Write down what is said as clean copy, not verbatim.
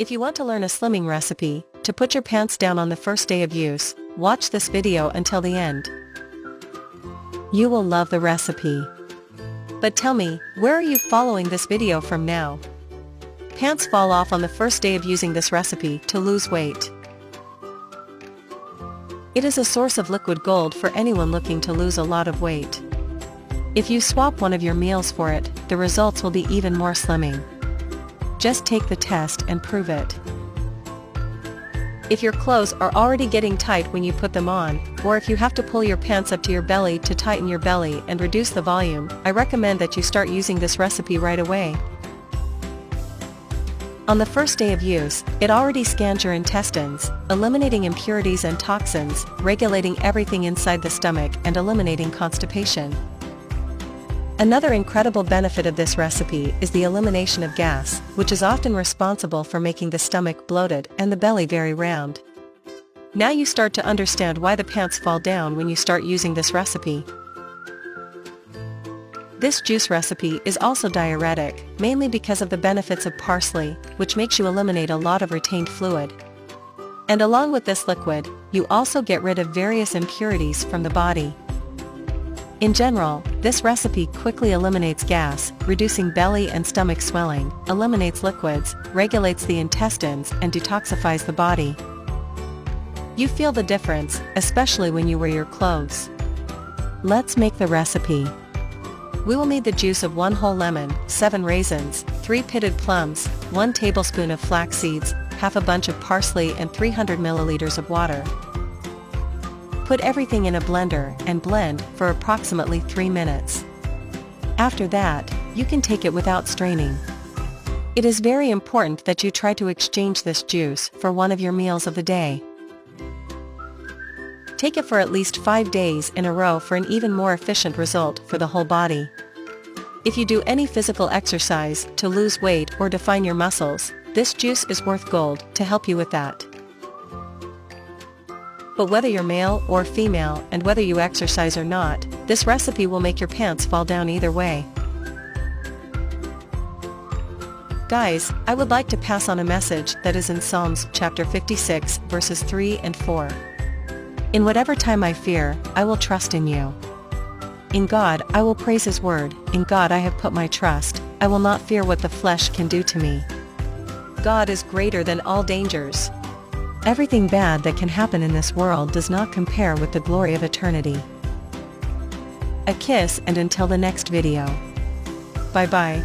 If you want to learn a slimming recipe, to put your pants down on the first day of use, watch this video until the end. You will love the recipe. But tell me, where are you following this video from now? Pants fall off on the first day of using this recipe to lose weight. It is a source of liquid gold for anyone looking to lose a lot of weight. If you swap one of your meals for it, the results will be even more slimming. Just take the test and prove it. If your clothes are already getting tight when you put them on, or if you have to pull your pants up to your belly to tighten your belly and reduce the volume, I recommend that you start using this recipe right away. On the first day of use, it already scans your intestines, eliminating impurities and toxins, regulating everything inside the stomach and eliminating constipation. Another incredible benefit of this recipe is the elimination of gas, which is often responsible for making the stomach bloated and the belly very round. Now you start to understand why the pants fall down when you start using this recipe. This juice recipe is also diuretic, mainly because of the benefits of parsley, which makes you eliminate a lot of retained fluid. And along with this liquid, you also get rid of various impurities from the body. In general, this recipe quickly eliminates gas, reducing belly and stomach swelling, eliminates liquids, regulates the intestines and detoxifies the body. You feel the difference, especially when you wear your clothes. Let's make the recipe. We will need the juice of 1 whole lemon, 7 raisins, 3 pitted plums, 1 tablespoon of flax seeds, half a bunch of parsley and 300 milliliters of water. Put everything in a blender and blend for approximately 3 minutes. After that, you can take it without straining. It is very important that you try to exchange this juice for one of your meals of the day. Take it for at least 5 days in a row for an even more efficient result for the whole body. If you do any physical exercise to lose weight or define your muscles, this juice is worth gold to help you with that. But whether you're male or female and whether you exercise or not, this recipe will make your pants fall down either way. Guys, I would like to pass on a message that is in Psalms chapter 56 verses 3 and 4. In whatever time I fear, I will trust in you. In God I will praise His word, in God I have put my trust, I will not fear what the flesh can do to me. God is greater than all dangers. Everything bad that can happen in this world does not compare with the glory of eternity. A kiss and until the next video. Bye bye.